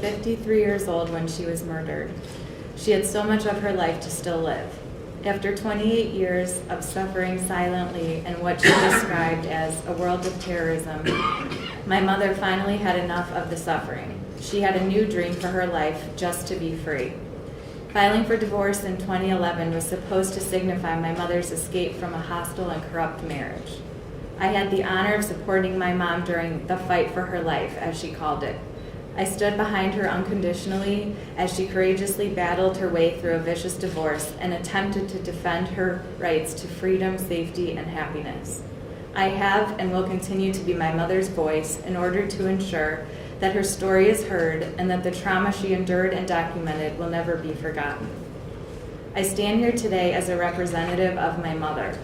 53 years old when she was murdered. She had so much of her life to still live. After 28 years of suffering silently in what she described as a world of terrorism, my mother finally had enough of the suffering. She had a new dream for her life, just to be free. Filing for divorce in 2011 was supposed to signify my mother's escape from a hostile and corrupt marriage. I had the honor of supporting my mom during the fight for her life, as she called it. I stood behind her unconditionally as she courageously battled her way through a vicious divorce and attempted to defend her rights to freedom, safety, and happiness. I have and will continue to be my mother's voice in order to ensure that her story is heard and that the trauma she endured and documented will never be forgotten. I stand here today as a representative of my mother,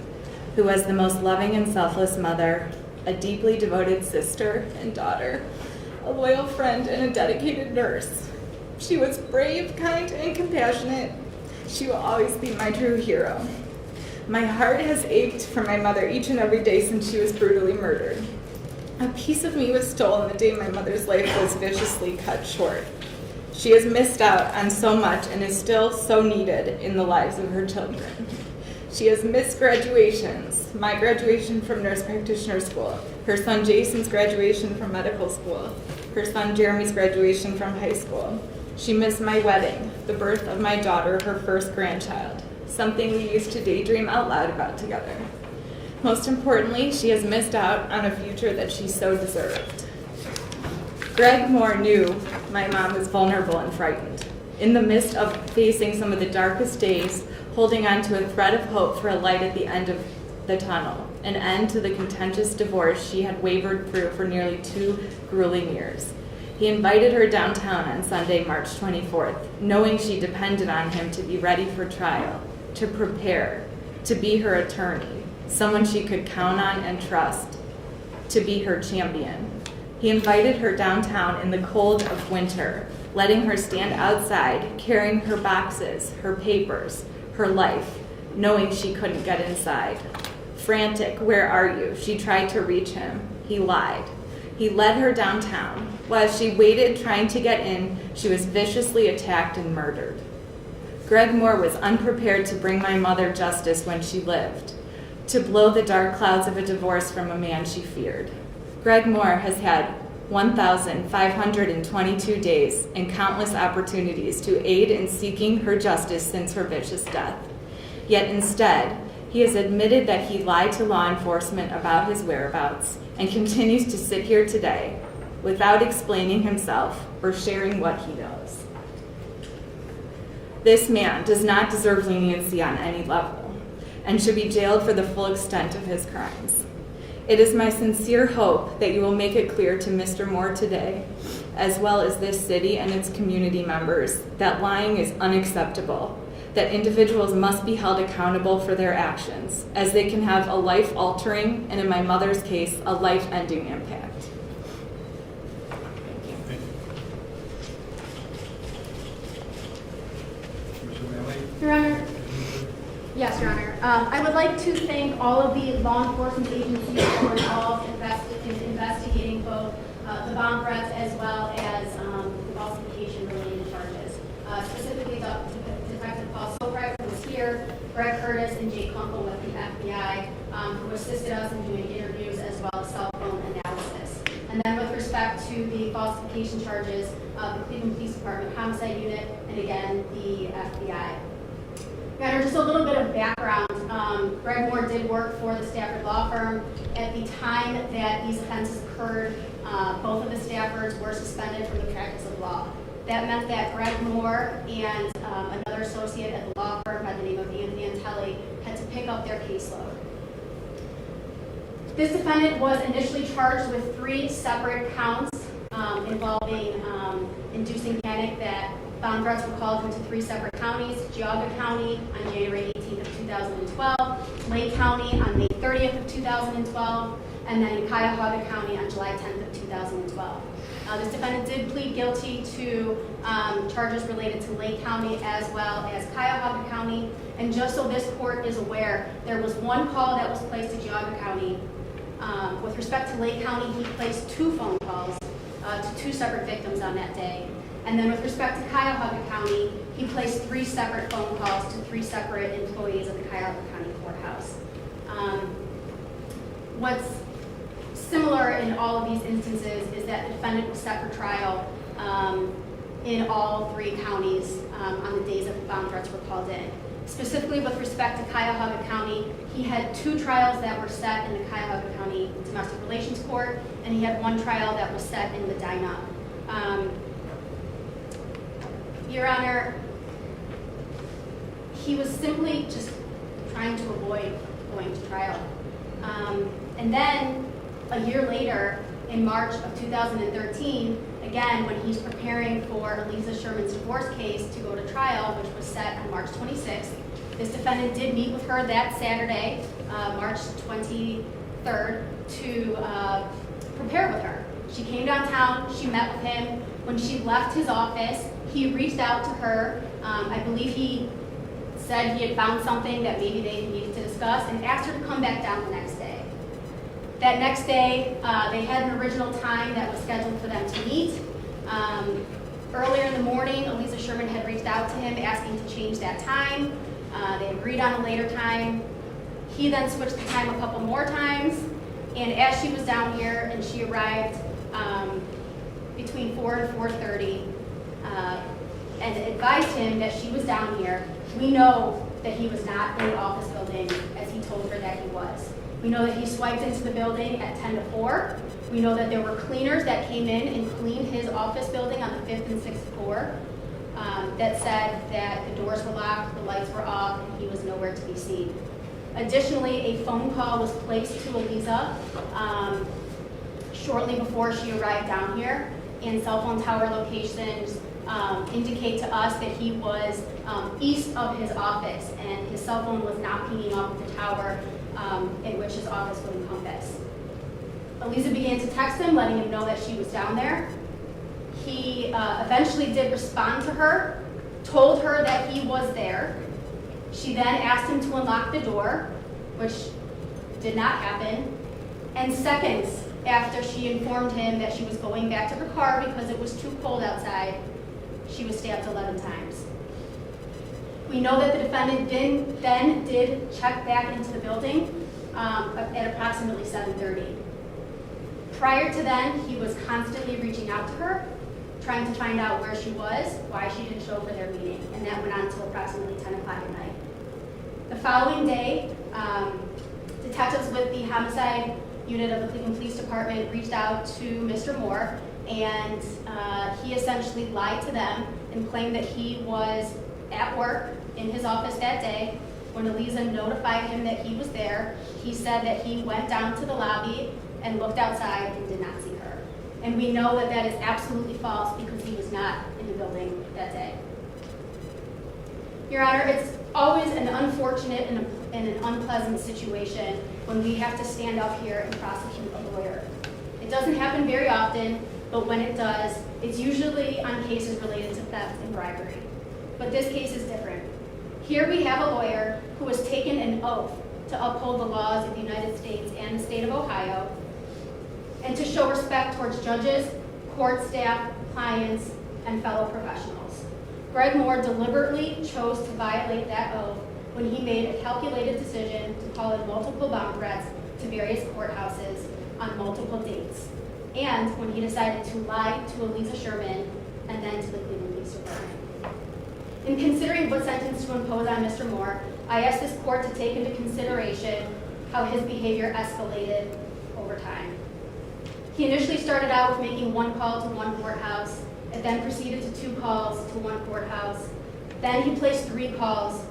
who was the most loving and selfless mother, a deeply devoted sister and daughter, a loyal friend, and a dedicated nurse. She was brave, kind, and compassionate. She will always be my true hero. My heart has ached for my mother each and every day since she was brutally murdered. A piece of me was stolen the day my mother's life was viciously cut short. She has missed out on so much and is still so needed in the lives of her children. She has missed graduations, my graduation from nurse practitioner school, her son Jason's graduation from medical school, her son Jeremy's graduation from high school. She missed my wedding, the birth of my daughter, her first grandchild, something we used to daydream out loud about together. Most importantly, she has missed out on a future that she so deserved. Greg Moore knew my mom was vulnerable and frightened. In the midst of facing some of the darkest days, holding on to a thread of hope for a light at the end of the tunnel, an end to the contentious divorce she had wavered through for nearly 2 grueling years. He invited her downtown on Sunday, March 24th, knowing she depended on him to be ready for trial, to prepare, to be her attorney, someone she could count on and trust, to be her champion. He invited her downtown in the cold of winter, letting her stand outside, carrying her boxes, her papers, her life, knowing she couldn't get inside. Frantic, "Where are you?" She tried to reach him. He lied. He led her downtown. While she waited trying to get in, she was viciously attacked and murdered. Greg Moore was unprepared to bring my mother justice when she lived, to blow the dark clouds of a divorce from a man she feared. Greg Moore has had 1,522 days and countless opportunities to aid in seeking her justice since her vicious death. Yet instead, he has admitted that he lied to law enforcement about his whereabouts and continues to sit here today without explaining himself or sharing what he knows. This man does not deserve leniency on any level and should be jailed for the full extent of his crimes. It is my sincere hope that you will make it clear to Mr. Moore today, as well as this city and its community members, that lying is unacceptable, that individuals must be held accountable for their actions, as they can have a life-altering, and in my mother's case, a life-ending impact. Thank you. Your Honor. Yes, Your Honor. I would like to thank all of the law enforcement agencies that were involved in investigating both the bomb threats as well as the falsification-related charges. Specifically, Detective Paul Sokrat, who was here, Greg Curtis, and Jake Kunkel with the FBI, who assisted us in doing interviews as well as cell phone analysis. And then with respect to the falsification charges, the Cleveland Police Department Homicide Unit, and again, the FBI. Your Honor, just a little bit of background. Greg Moore did work for the Stafford Law Firm. At the time that these offenses occurred, both of the Staffords were suspended from the practice of law. That meant that Greg Moore and another associate at the law firm by the name of Anthony Antelli had to pick up their caseload. This defendant was initially charged with 3 separate counts involving inducing panic that bomb threats were called into 3 separate counties: Geauga County on January 18th of 2012, Lake County on May 30th of 2012, and then in Cuyahoga County on July 10th of 2012. This defendant did plead guilty to charges related to Lake County as well as Cuyahoga County. And just so this court is aware, there was 1 call that was placed to Geauga County. With respect to Lake County, he placed 2 phone calls to 2 separate victims on that day. And then with respect to Cuyahoga County, he placed 3 separate phone calls to 3 separate employees of the Cuyahoga County Courthouse. What's similar in all of these instances is that the defendant was set for trial in all 3 counties on the days that the bomb threats were called in. Specifically with respect to Cuyahoga County, he had 2 trials that were set in the Cuyahoga County Domestic Relations Court, and he had 1 trial that was set in Medina. Your Honor, he was simply just trying to avoid going to trial. And then a year later, in March of 2013, again, when he's preparing for Aliza Sherman's divorce case to go to trial, which was set on March 26th, this defendant did meet with her that Saturday, March 23rd, to prepare with her. She came downtown, she met with him. When she left his office, he reached out to her. I believe he said he had found something that maybe they needed to discuss and asked her to come back down the next day. That next day, they had an original time that was scheduled for them to meet. Earlier in the morning, Aliza Sherman had reached out to him asking to change that time. They agreed on a later time. He then switched the time a couple more times, and as she was down here and she arrived between 4 and 4:30 and advised him that she was down here, we know that he was not in the office building as he told her that he was. We know that he swiped into the building at 10 to 4. We know that there were cleaners that came in and cleaned his office building on the 5th and 6th floor that said that the doors were locked, the lights were off, and he was nowhere to be seen. Additionally, a phone call was placed to Aliza shortly before she arrived down here, and cell phone tower locations indicate to us that he was east of his office, and his cell phone was not pinging off the tower in which his office would encompass. Aliza began to text him, letting him know that she was down there. He eventually did respond to her, told her that he was there. She then asked him to unlock the door, which did not happen. And seconds after she informed him that she was going back to her car because it was too cold outside, she was stabbed 11 times. We know that the defendant then did check back into the building at approximately 7:30. Prior to then, he was constantly reaching out to her, trying to find out where she was, why she didn't show for their meeting, and that went on until approximately 10 o'clock at night. The following day, detectives with the homicide unit of the Cleveland Police Department reached out to Mr. Moore, and he essentially lied to them and claimed that he was at work in his office that day. When Aliza notified him that he was there, he said that he went down to the lobby and looked outside and did not see her. And we know that that is absolutely false because he was not in the building that day. Your Honor, it's always an unfortunate and an unpleasant situation when we have to stand up here and prosecute a lawyer. It doesn't happen very often, but when it does, it's usually on cases related to theft and bribery. But this case is different. Here we have a lawyer who has taken an oath to uphold the laws of the United States and the state of Ohio, and to show respect towards judges, court staff, clients, and fellow professionals. Greg Moore deliberately chose to violate that oath when he made a calculated decision to call in multiple bomb threats to various courthouses on multiple dates, and when he decided to lie to Aliza Sherman and then to the Cleveland Police Department. In considering what sentence to impose on Mr. Moore, I asked this court to take into consideration how his behavior escalated over time. He initially started out with making 1 call to 1 courthouse, and then proceeded to 2 calls to 1 courthouse. Then he placed 3 calls,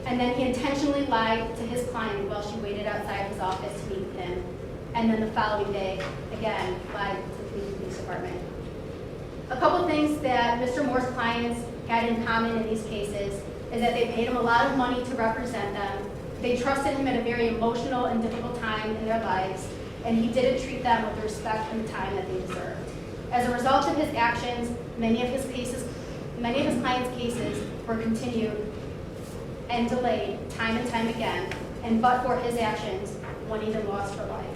and then he intentionally lied to his client while she waited outside his office to meet with him. And then the following day, again, lied to the Cleveland Police Department. A couple things that Mr. Moore's clients had in common in these cases is that they paid him a lot of money to represent them. They trusted him at a very emotional and difficult time in their lives, and he didn't treat them with the respect and the time that they deserved. As a result of his actions, many of his clients' cases were continued and delayed time and time again, and but for his actions, one even lost her life.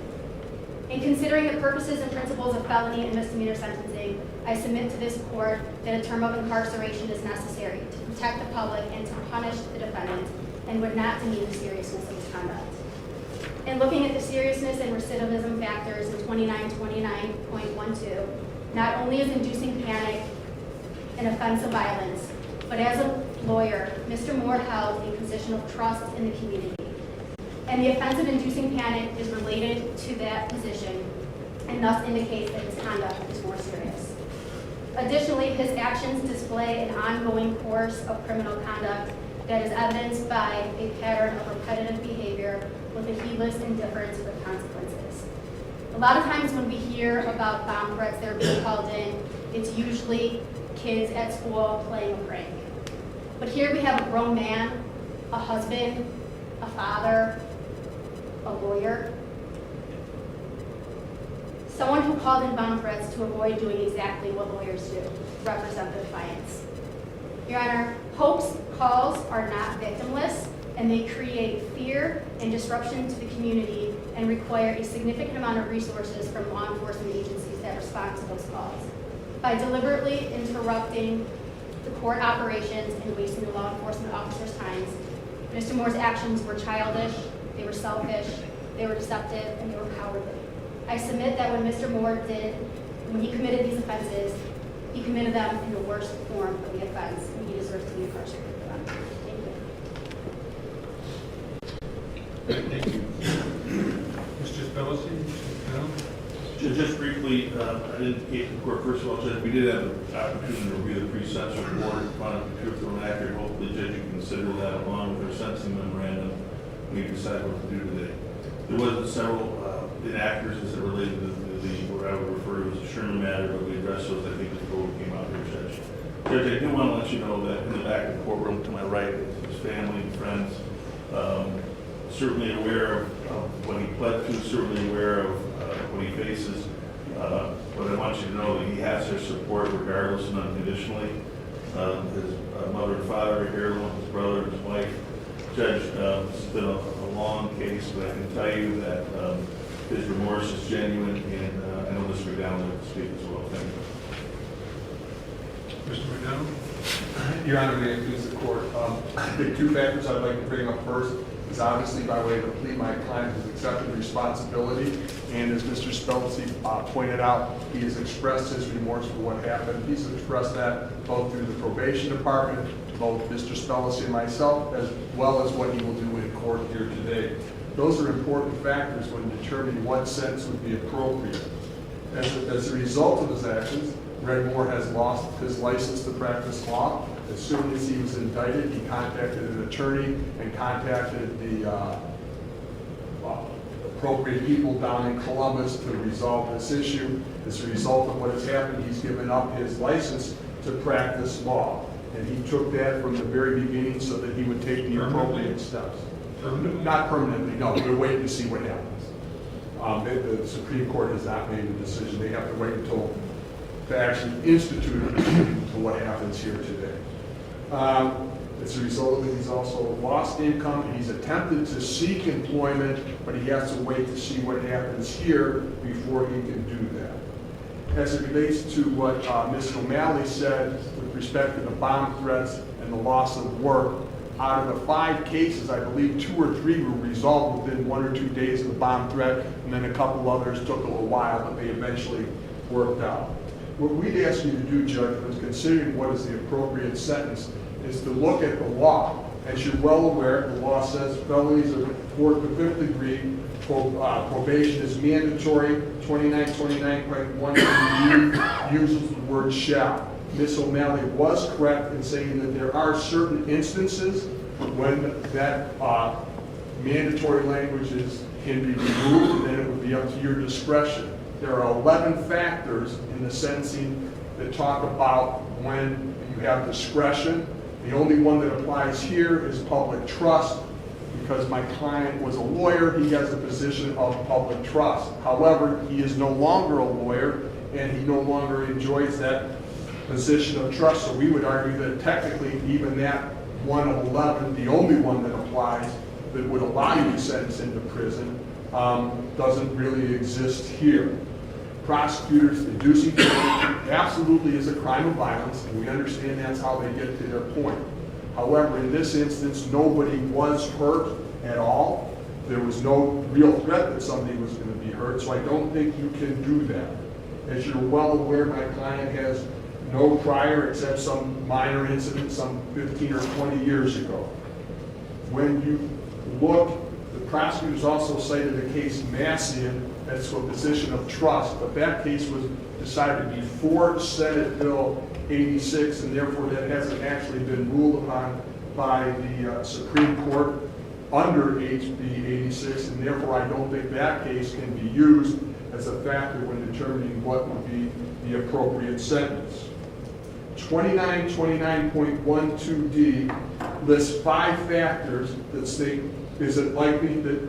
In considering the purposes and principles of felony and misdemeanor sentencing, I submit to this court that a term of incarceration is necessary to protect the public and to punish the defendant, and would not demean the seriousness of his conduct. In looking at the seriousness and recidivism factors in 2929.12, not only is inducing panic an offense of violence, but as a lawyer, Mr. Moore held a position of trust in the community. And the offense of inducing panic is related to that position and thus indicates that his conduct is more serious. Additionally, his actions display an ongoing course of criminal conduct that is evidenced by a pattern of repetitive behavior with a heedless indifference with consequences. A lot of times when we hear about bomb threats that are being called in, it's usually kids at school playing a prank. But here we have a grown man, a husband, a father, a lawyer, someone who called in bomb threats to avoid doing exactly what lawyers do, represent their clients. Your Honor, Hope's calls are not victimless, and they create fear and disruption to the community and require a significant amount of resources from law enforcement agencies that respond to those calls. By deliberately interrupting the court operations and wasting the law enforcement officers' times, Mr. Moore's actions were childish, they were selfish, they were deceptive, and they were cowardly. I submit that when Mr. Moore when he committed these offenses, he committed them in the worst form of the offense, and he deserves to be incarcerated for them. Thank you. Thank you. Mr. Spellacy? No? Just briefly, I didn't indicate to the court, first of all, Judge, we did have an opportunity to review the pre-sentence report, find out the truth or inaccurate. Hopefully, Judge, you consider that along with our sentencing memorandum when you decide what to do today. There was several inaccuracies that related to what I would refer to as the Sherman matter, but we addressed those, I think, before we came out here, Judge. Judge, I do want to let you know that in the back of the courtroom to my right is his family and friends, certainly aware of what he pled to, certainly aware of what he faces. But I want you to know that he has their support regardless and unconditionally. His mother and father are here, along with his brother and his wife. Judge, this has been a long case, but I can tell you that his remorse is genuine, and I know Mr. McDowell would like to speak as well. Thank you. Mr. McDowell? Your Honor, may it please the court. The two factors I'd like to bring up first is obviously by way of the plea, my client has accepted responsibility, and as Mr. Spellacy pointed out, he has expressed his remorse for what happened. He's expressed that both through the probation department, to both Mr. Spellacy and myself, as well as what he will do in court here today. Those are important factors when determining what sentence would be appropriate. As a result of his actions, Greg Moore has lost his license to practice law. As soon as he was indicted, he contacted an attorney and contacted the appropriate people down in Columbus to resolve this issue. As a result of what has happened, he's given up his license to practice law. And he took that from the very beginning so that he would take the appropriate steps. Not permanently, no, we're waiting to see what happens. The Supreme Court has not made a decision. They have to wait until to actually institute a decision to what happens here today. As a result of it, he's also lost income, and he's attempted to seek employment, but he has to wait to see what happens here before he can do that. As it relates to what Ms. O'Malley said with respect to the bomb threats and the loss of work, out of the 5 cases, I believe 2 or 3 were resolved within 1 or 2 days of the bomb threat, and then a couple others took a little while, but they eventually worked out. What we'd ask you to do, Judge, was considering what is the appropriate sentence, is to look at the law. As you're well aware, the law says felonies of 4th to 5th degree, probation is mandatory. 2929.1 uses the word shall. Ms. O'Malley was correct in saying that there are certain instances when that mandatory language can be removed, and then it would be up to your discretion. There are 11 factors in the sentencing that talk about when you have discretion. The only one that applies here is public trust. Because my client was a lawyer, he has a position of public trust. However, he is no longer a lawyer, and he no longer enjoys that position of trust. So we would argue that technically, even that one of 11, the only one that applies that would allow you to sentence into prison, doesn't really exist here. Prosecutors, inducing absolutely is a crime of violence, and we understand that's how they get to their point. However, in this instance, nobody was hurt at all. There was no real threat that somebody was going to be hurt, so I don't think you can do that. As you're well aware, my client has no prior except some minor incident some 15 or 20 years ago. When you look, the prosecutors also cited a case Massian as to a position of trust, but that case was decided before Senate Bill 86, and therefore that hasn't actually been ruled upon by the Supreme Court under HB 86, and therefore I don't think that case can be used as a factor when determining what would be the appropriate sentence. 2929.12D lists 5 factors that state, is it likely that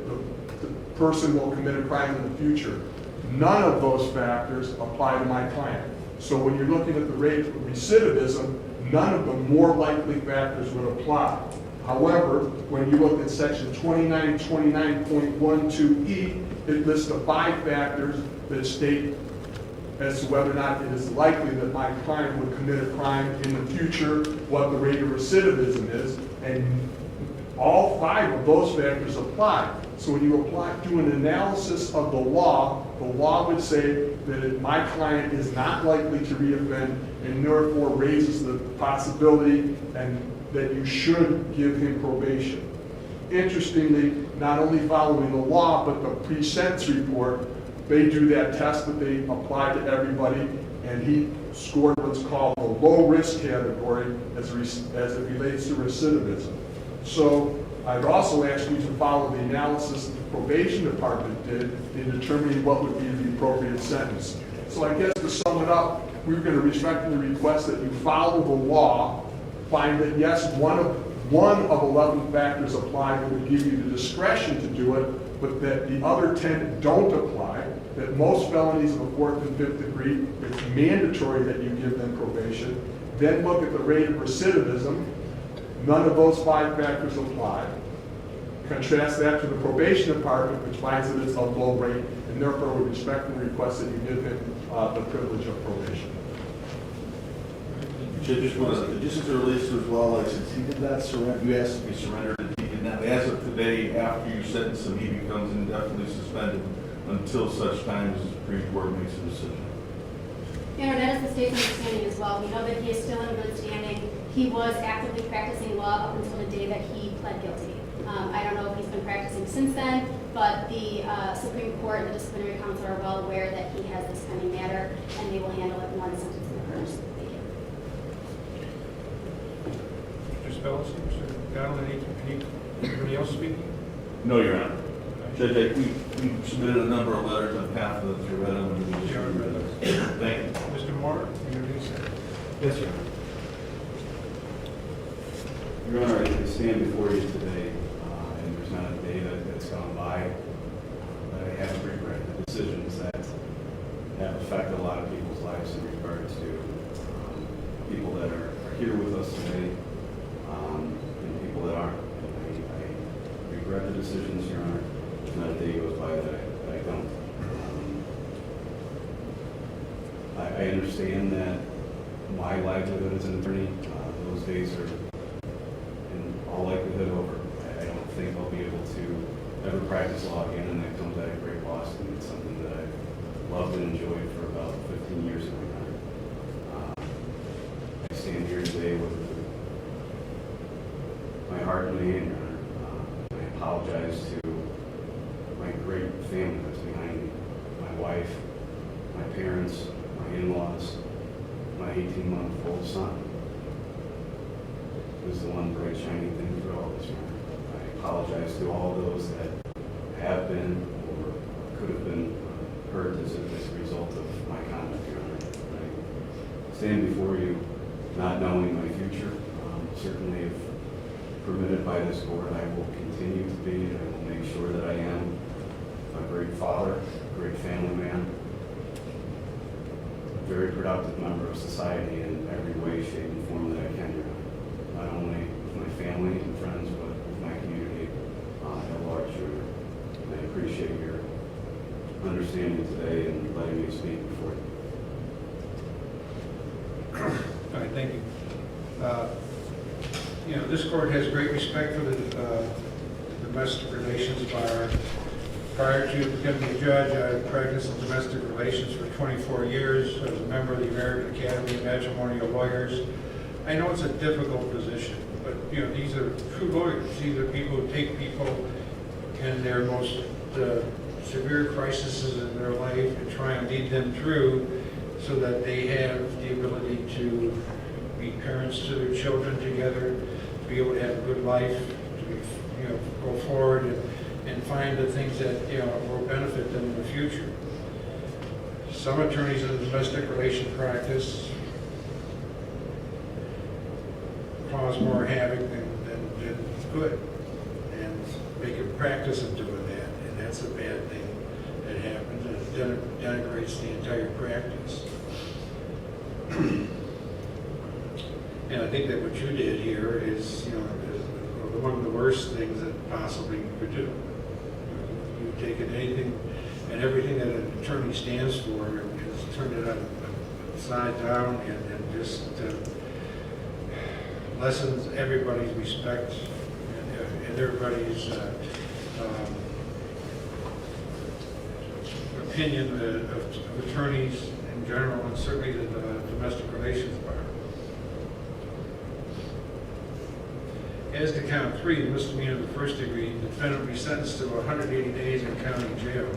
the person will commit a crime in the future? None of those factors apply to my client. So when you're looking at the rate of recidivism, none of the more likely factors would apply. However, when you look at section 2929.12E, it lists the 5 factors that state as to whether or not it is likely that my client would commit a crime in the future, what the rate of recidivism is, and all 5 of those factors apply. So when you do an analysis of the law would say that my client is not likely to reoffend and therefore raises the possibility and that you should give him probation. Interestingly, not only following the law, but the pre-sentence report, they do that test that they apply to everybody, and he scored what's called the low-risk category as it relates to recidivism. So I'd also ask you to follow the analysis the probation department did in determining what would be the appropriate sentence. So I guess to sum it up, we're going to respectfully request that you follow the law, find that yes, one of 11 factors apply that would give you the discretion to do it, but that the other 10 don't apply, that most felonies of the 4th and 5th degree, it's mandatory that you give them probation. Then look at the rate of recidivism. None of those 5 factors apply. Contrast that to the probation department, which finds that it's a low rate, and therefore we respectfully request that you give him the privilege of probation. Just as it relates to as well, like since he did not surrender, you asked if he surrendered, and he did not. As of today, after you sentence him, he becomes indefinitely suspended until such time as the Supreme Court makes a decision. Mayor, that is the state's understanding as well. We know that he is still in good standing. He was actively practicing law up until the day that he pled guilty. I don't know if he's been practicing since then, but the Supreme Court and the Disciplinary Council are well aware that he has this pending matter, and they will handle it once sentencing occurs. Thank you. Mr. Spells, Mr. Donald, anybody else speaking? No, Your Honor. Judge, we submitted a number of letters on behalf of the read them. Thank you. Mr. Moore, you have anything to say? Yes, Your Honor. Your Honor, I stand before you today, and there's not a day that's gone by that I haven't regretted the decisions that have affected a lot of people's lives in regard to people that are here with us today and people that aren't. I regret the decisions, Your Honor. There's not a day goes by that I don't. I understand that my livelihood as an attorney, those days are in all likelihood over. I don't think I'll be able to ever practice law again, and that comes at a great loss. And it's something that I've loved and enjoyed for about 15 years of my life. I stand here today with my heart in my hand, Your Honor. I apologize to my great family that's behind me, my wife, my parents, my in-laws, my 18-month-old son. Was the one bright shining thing through all this, Your Honor. I apologize to all those that have been or could have been hurt as a result of my conduct, Your Honor. I stand before you not knowing my future. Certainly, if permitted by this court, I will continue to be, and I will make sure that I am a great father, a great family man, a very productive member of society in every way, shape, and form that I can, Your Honor. Not only with my family and friends, but with my community at large, Your Honor. And I appreciate your Thank you. You know, this court has great respect for the domestic relations bar. Prior to becoming a judge, I practiced in domestic relations for 24 years. I was a member of the American Academy of Matrimonial Lawyers. I know it's a difficult position, but you know, these are true lawyers. These are people who take people in their most severe crises in their life and try and lead them through so that they have the ability to be parents to their children together, to be able to have a good life, to be, you know, go forward and find the things that, you know, will benefit them in the future. Some attorneys in the domestic relation practice cause more havoc than good, and make a practice of doing that, and that's a bad thing that happens, and it denigrates the entire practice. And I think that what you did here is, you know, is one of the worst things that possibly you could do. You've taken anything and everything that an attorney stands for and has turned it upside down and just lessens everybody's respect and everybody's opinion of attorneys in general, and certainly the domestic relations bar. As to count 3, misdemeanor of the first degree, the defendant will be sentenced to 180 days in county jail.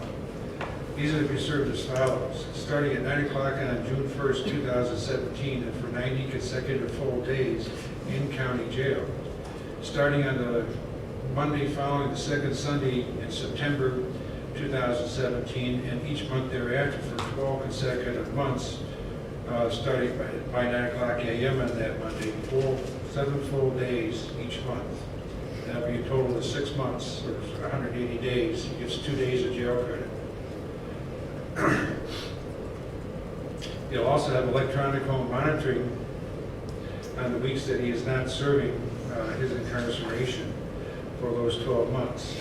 These are to be served as follows: starting at 9 o'clock on June 1st, 2017, and for 90 consecutive full days in county jail. Starting on the Monday following the second Sunday in September 2017, and each month thereafter for 12 consecutive months, starting by 9 o'clock a.m. on that Monday, 7 full days each month. That'll be a total of 6 months, or 180 days. He gets 2 days of jail credit. He'll also have electronic home monitoring on the weeks that he is not serving his incarceration for those 12 months.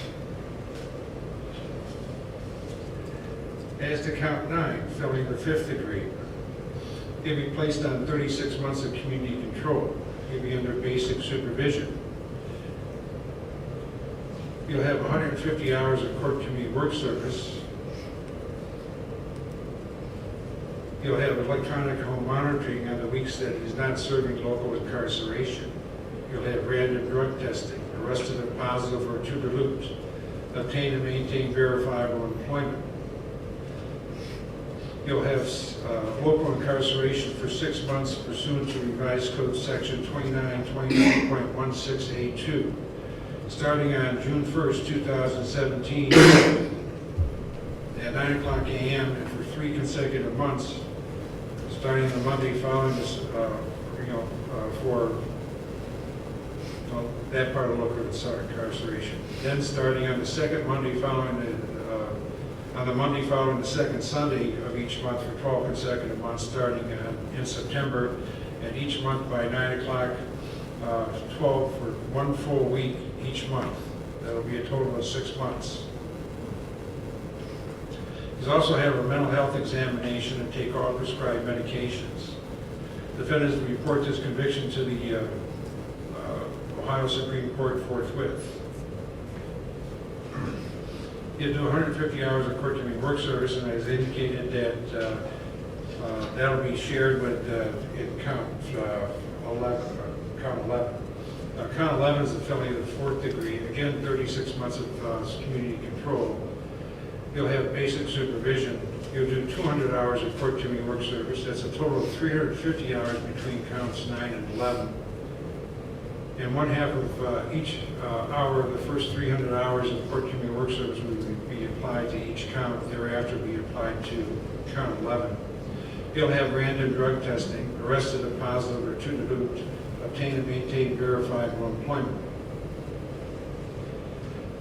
As to count 9, felony of the 5th degree, he'll be placed on 36 months of community control. He'll be under basic supervision. He'll have 150 hours of court community work service. He'll have electronic home monitoring on the weeks that he's not serving local incarceration. He'll have random drug testing, arrested if positive or to dilute, obtain and maintain verifiable employment. He'll have local incarceration for 6 months pursuant to revised code section 2929.16A2. Starting on June 1st, 2017, at 9 o'clock a.m. and for 3 consecutive months, starting the Monday following this, for that part of local incarceration. Then starting on the second Monday following the second Sunday of each month for 12 consecutive months, starting in September, and each month by 9 o'clock, 12 for 1 full week each month. That'll be a total of 6 months. He's also have a mental health examination and take all prescribed medications. Defendant is to report this conviction to the Ohio Supreme Court forthwith. He'll do 150 hours of court community work service, and as indicated that that'll be shared with in count 11. Count 11 is a felony of the 4th degree. Again, 36 months of community control. He'll have basic supervision. He'll do 200 hours of court community work service. That's a total of 350 hours between counts 9 and 11. And 1/2 of each hour of the first 300 hours of court community work service will be applied to each count. Thereafter, will be applied to count 11. He'll have random drug testing, arrested if positive or to dilute, obtain and maintain verifiable employment.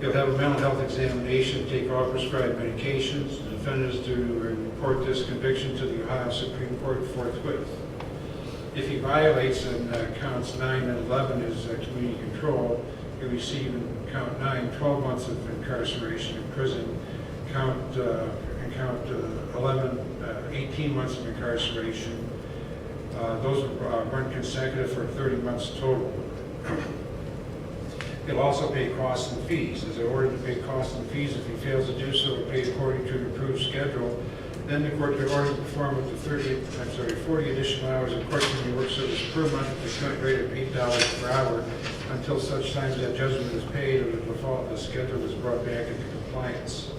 He'll have a mental health examination, take all prescribed medications. The defendant is to report this conviction to the Ohio Supreme Court forthwith. If he violates in counts 9 and 11 his community control, he'll receive in count 9 12 months of incarceration in prison, count 11 18 months of incarceration, Those run consecutive for 30 months total. He'll also pay costs and fees. Is ordered to pay costs and fees if he fails to do so or pay according to an approved schedule. Then the court could order to perform up to 40 additional hours of court community work service per month at the current rate of $8 per hour until such times that judgment is paid or the default of the schedule is brought back into compliance.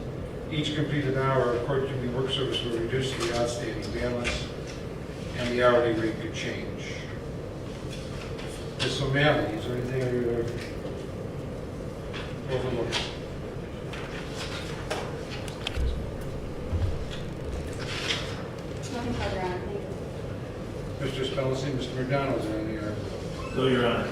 Each completed hour of court community work service will reduce the outstanding balance, and the hourly rate could change. Ms. O'Malley, is there anything you overlooked? Nothing further, Your Honor. Thank you. Mr. Spellacy, Mr. McDonald, is there anything? No, Your Honor.